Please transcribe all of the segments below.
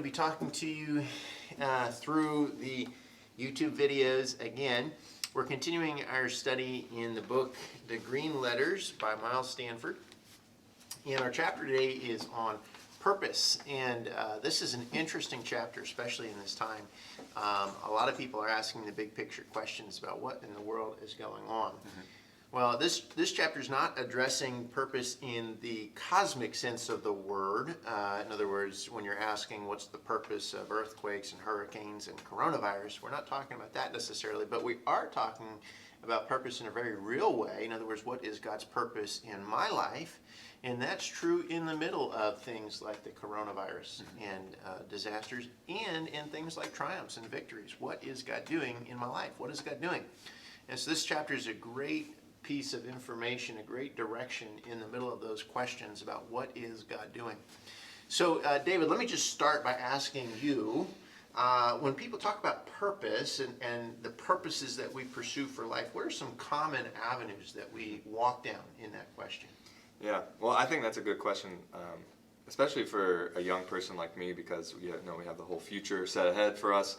to be talking to you through the YouTube videos again. We're continuing our study in the book, The Green Letters by Miles Stanford. And our chapter today is on purpose. And this is an interesting chapter, especially in this time. A lot of people are asking the big picture questions about what in the world is going on. Well, this chapter is not addressing purpose in the cosmic sense of the word. In other words, when you're asking what's the purpose of earthquakes and hurricanes and coronavirus, we're not talking about that necessarily, but we are talking about purpose in a very real way. In other words, what is God's purpose in my life? And that's true in the middle of things like the coronavirus and disasters, and in things like triumphs and victories. What is God doing in my life? What is God doing? And so this chapter is a great piece of information, a great direction in the middle of those questions about what is God doing. So, David, let me just start by asking you, when people talk about purpose and the purposes that we pursue for life, what are some common avenues that we walk down in that question? Yeah, well, I think that's a good question, especially for a young person like me, because we have the whole future set ahead for us.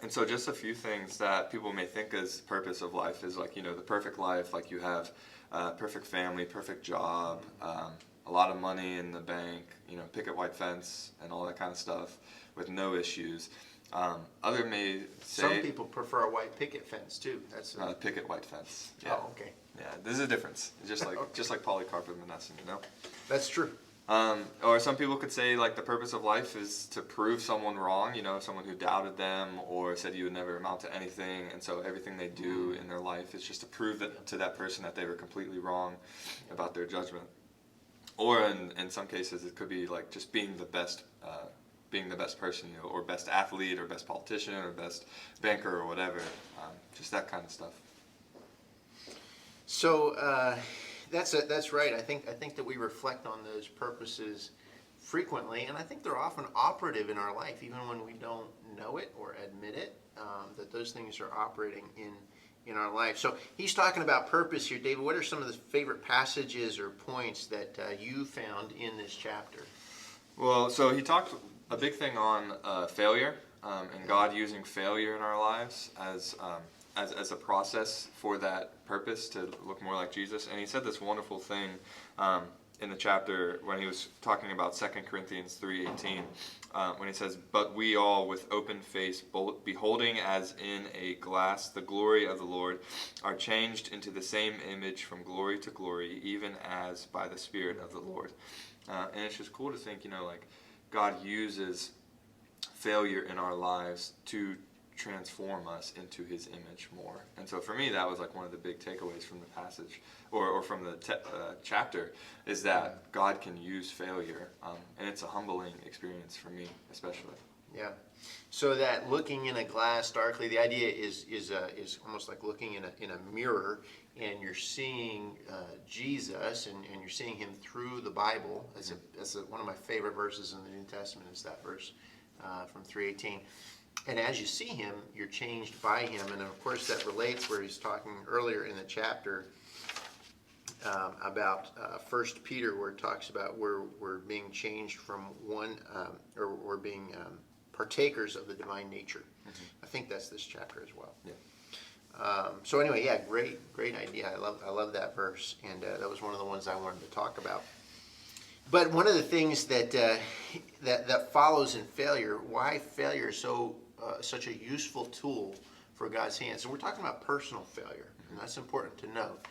And so just a few things that people may think as purpose of life is like, the perfect life, like you have perfect family, perfect job, a lot of money in the bank, picket white fence and all that kind of stuff with no issues. Other may say... Some people prefer a white picket fence too. That's a picket white fence. Yeah. Oh, okay. Yeah, there's a difference. Just like Okay. just like polycarpet monosyne, That's true. Or some people could say like the purpose of life is to prove someone wrong, someone who doubted them or said you would never amount to anything, and so everything they do in their life is just to prove to that person that they were completely wrong about their judgment. Or in some cases it could be like just being the best person, or best athlete or best politician or best banker or whatever, just that kind of stuff. So that's right. I think that we reflect on those purposes frequently, and I think they're often operative in our life, even when we don't know it or admit it. That those things are operating in our life. So he's talking about purpose here, David. What are some of the favorite passages or points that you found in this chapter? Well, so he talked a big thing on failure, and God using failure in our lives as a process for that purpose to look more like Jesus. And he said this wonderful thing in the chapter when he was talking about 2 Corinthians 3:18, when he says, "But we all with open face, beholding as in a glass the glory of the Lord, are changed into the same image from glory to glory, even as by the Spirit of the Lord." And it's just cool to think, like God uses failure in our lives to transform us into his image more. And so for me, that was like one of the big takeaways from the passage or from the chapter, is that God can use failure, and it's a humbling experience for me especially. Yeah. So that looking in a glass darkly, the idea is almost like looking in a mirror, and you're seeing Jesus, and you're seeing him through the Bible. That's one of my favorite verses in the New Testament is that verse from 3:18. And as you see him, you're changed by him. And of course that relates where he's talking earlier in the chapter about 1 Peter, where it talks about we're being changed from one, or we're being partakers of the divine nature. I think that's this chapter as well. Yeah. So anyway, yeah, great idea. I love that verse, and that was one of the ones I wanted to talk about. But one of the things that follows in failure, why failure is such a useful tool for God's hands. So we're talking about personal failure, and that's important to note.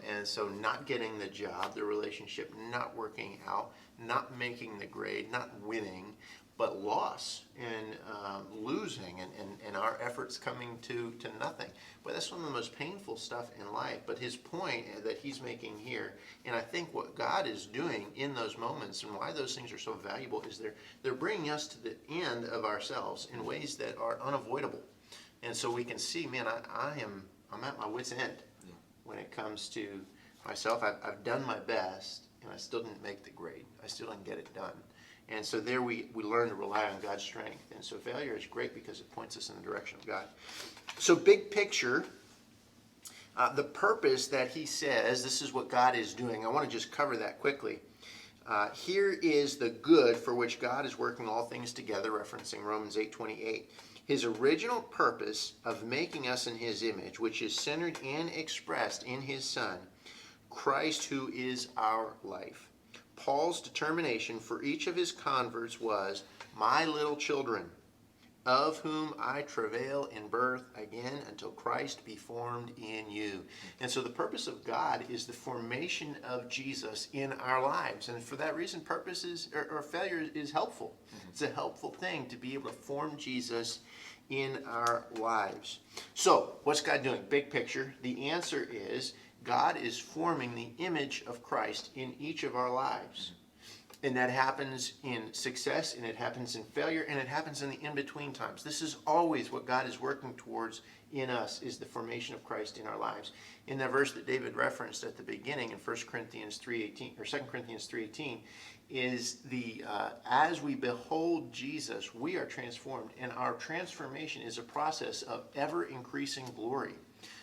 And so not getting the job, the relationship not working out, not making the grade, not winning, but loss and losing and our efforts coming to nothing. But that's one of the most painful stuff in life. But his point that he's making here, and I think what God is doing in those moments and why those things are so valuable, is they're bringing us to the end of ourselves in ways that are unavoidable. And so we can see, man, I'm at my wit's end when it comes to myself. I've done my best, and I still didn't make the grade. I still didn't get it done. And so there we learn to rely on God's strength. And so failure is great because it points us in the direction of God. So big picture, the purpose that he says, this is what God is doing. I want to just cover that quickly. Here is the good for which God is working all things together, referencing Romans 8:28. His original purpose of making us in his image, which is centered and expressed in his Son, Christ, who is our life. Paul's determination for each of his converts was, my little children, of whom I travail in birth again until Christ be formed in you. And so the purpose of God is the formation of Jesus in our lives. And for that reason, purpose is, or failure is helpful. It's a helpful thing to be able to form Jesus in our lives. So what's God doing? Big picture. The answer is God is forming the image of Christ in each of our lives. And that happens in success, and it happens in failure, and it happens in the in-between times. This is always what God is working towards in us, is the formation of Christ in our lives. In that verse that David referenced at the beginning in 1 Corinthians 3:18, or 2 Corinthians 3:18, is the as we behold Jesus, we are transformed, and our transformation is a process of ever-increasing glory.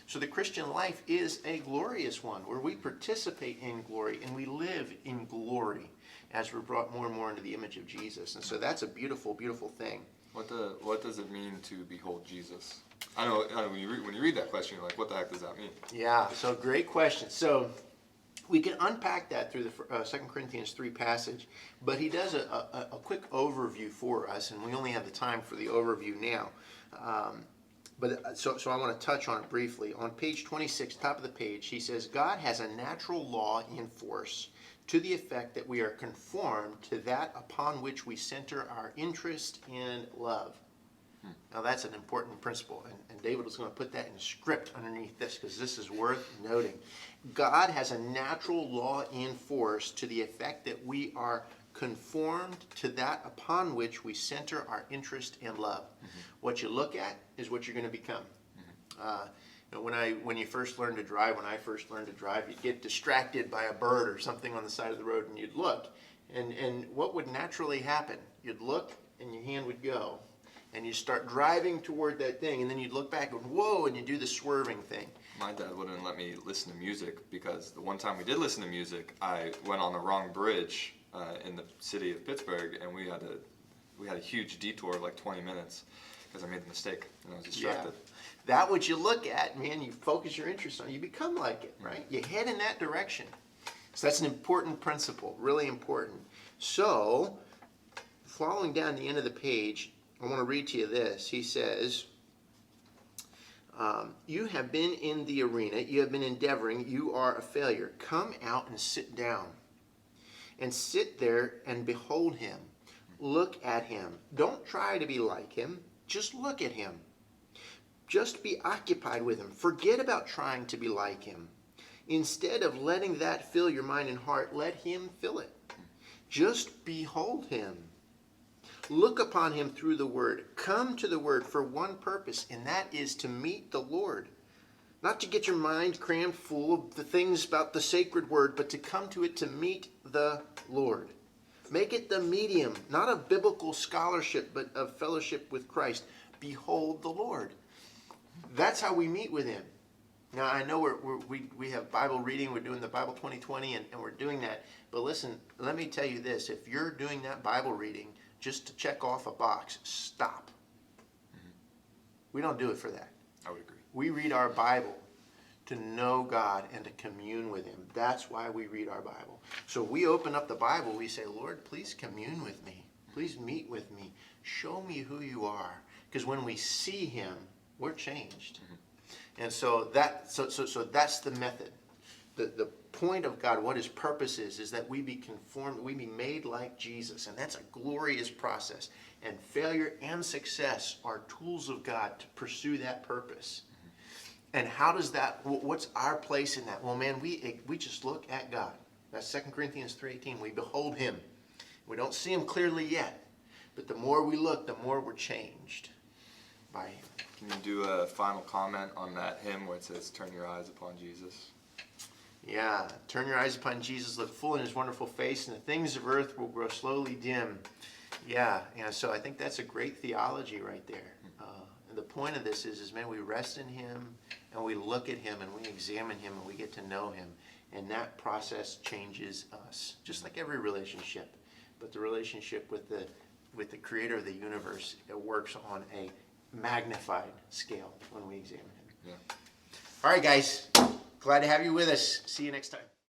So the Christian life is a glorious one, where we participate in glory and we live in glory as we're brought more and more into the image of Jesus. And so that's a beautiful, beautiful thing. What does it mean to behold Jesus? I know when you read that question, you're like, what the heck does that mean? Yeah, so great question. So we can unpack that through the 2 Corinthians 3 passage, but he does a quick overview for us, and we only have the time for the overview now. So I want to touch on it briefly. On page 26, top of the page, he says, God has a natural law in force to the effect that we are conformed to that upon which we center our interest and love. Now that's an important principle, and David was going to put that in script underneath this, because this is worth noting. God has a natural law in force to the effect that we are conformed to that upon which we center our interest and love. What you look at is what you're going to become. When I first learned to drive, you'd get distracted by a bird or something on the side of the road, and you'd look. And what would naturally happen? You'd look, and your hand would go. And you'd start driving toward that thing, and then you'd look back and whoa, and you do the swerving thing. My dad wouldn't let me listen to music, because the one time we did listen to music, I went on the wrong bridge in the city of Pittsburgh, and we had a huge detour of like 20 minutes because I made the mistake and I was distracted. Yeah. That what you look at, man, you focus your interest on, you become like it, right? You head in that direction. So that's an important principle, really important. So, following down the end of the page, I want to read to you this. He says, you have been in the arena, you have been endeavoring, you are a failure. Come out and sit down. And sit there and behold him. Look at him. Don't try to be like him. Just look at him. Just be occupied with him. Forget about trying to be like him. Instead of letting that fill your mind and heart, let him fill it. Just behold him. Look upon him through the Word. Come to the Word for one purpose, and that is to meet the Lord. Not to get your mind crammed full of the things about the sacred Word, but to come to it to meet the Lord. Make it the medium, not of biblical scholarship, but of fellowship with Christ. Behold the Lord. That's how we meet with him. Now, I know we have Bible reading, we're doing the Bible 2020, and we're doing that. But listen, let me tell you this. If you're doing that Bible reading just to check off a box, stop. We don't do it for that. I would agree. We read our Bible to know God and to commune with him. That's why we read our Bible. So we open up the Bible, we say, Lord, please commune with me. Please meet with me. Show me who you are. Because when we see him, we're changed. And so that's the method. The point of God, what his purpose is that we be conformed, we be made like Jesus. And that's a glorious process. And failure and success are tools of God to pursue that purpose. And how does that, what's our place in that? Well, man, we just look at God. That's 2 Corinthians 3:18. We behold him. We don't see him clearly yet. But the more we look, the more we're changed by him. Can you do a final comment on that hymn where it says, turn your eyes upon Jesus? Yeah, turn your eyes upon Jesus, look full in his wonderful face, and the things of earth will grow slowly dim. Yeah, so I think that's a great theology right there. the point of this is man, we rest in him and we look at him and we examine him and we get to know him. And that process changes us, just like every relationship. But the relationship with the creator of the universe, it works on a magnified scale when we examine him. Yeah. All right, guys. Glad to have you with us. See you next time.